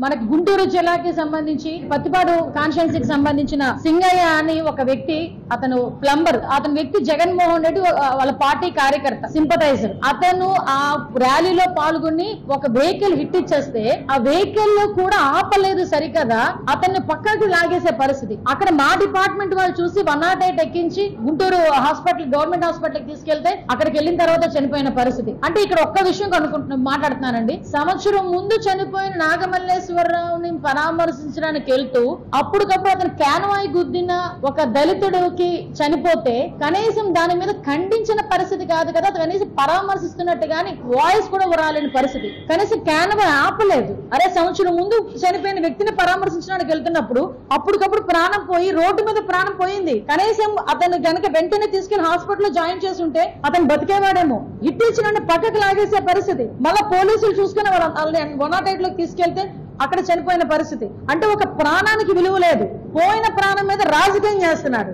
మనకి గుంటూరు జిల్లాకి సంబంధించి పత్తిపాడు కాన్స్టిట్యున్సీకి సంబంధించిన సింగయ్య అని ఒక వ్యక్తి, అతను ప్లంబర్. అతని వ్యక్తి జగన్మోహన్ రెడ్డి వాళ్ళ పార్టీ కార్యకర్త, సింపథైజర్. అతను ఆ ర్యాలీలో పాల్గొని ఒక వెహికల్ హిట్ ఇచ్చేస్తే ఆ వెహికల్ లో కూడా ఆపలేదు సరికదా, అతన్ని పక్కకి లాగేసే పరిస్థితి. అక్కడ మా డిపార్ట్మెంట్ వాళ్ళు చూసి 108 ఎక్కించి గుంటూరు హాస్పిటల్, గవర్నమెంట్ హాస్పిటల్ తీసుకెళ్తే అక్కడికి వెళ్ళిన తర్వాత చనిపోయిన పరిస్థితి. అంటే ఇక్కడ ఒక్క విషయం మాట్లాడుతున్నానండి. సంవత్సరం ముందు చనిపోయిన నాగమల్లేశ్వరరావుని పరామర్శించడానికి వెళ్తూ అప్పటికప్పుడు అతను క్యాన్వాయ్ గుద్దిన ఒక దళితుడికి చనిపోతే కనీసం దాని మీద ఖండించిన పరిస్థితి కాదు కదా, కనీసం పరామర్శిస్తున్నట్టు గాని వాయిస్ కూడా రాలేని పరిస్థితి. కనీసం క్యాన్వాయ్ ఆపలేదు. అరే, సంవత్సరం ముందు చనిపోయిన వ్యక్తిని పరామర్శించడానికి వెళ్తున్నప్పుడు అప్పటికప్పుడు ప్రాణం పోయి, రోడ్డు మీద ప్రాణం పోయింది. కనీసం అతను గనక వెంటనే తీసుకెళ్లి హాస్పిటల్ లో జాయిన్ చేస్తుంటే అతను బతికేవాడేమో. ఇట్టించిన పక్కకు లాగేసే పరిస్థితి. మళ్ళా పోలీసులు చూసుకుని వాళ్ళని 108 లోకి తీసుకెళ్తే అక్కడ చనిపోయిన పరిస్థితి. అంటే ఒక ప్రాణానికి విలువ లేదు, పోయిన ప్రాణం మీద రాజకీయం చేస్తున్నాడు.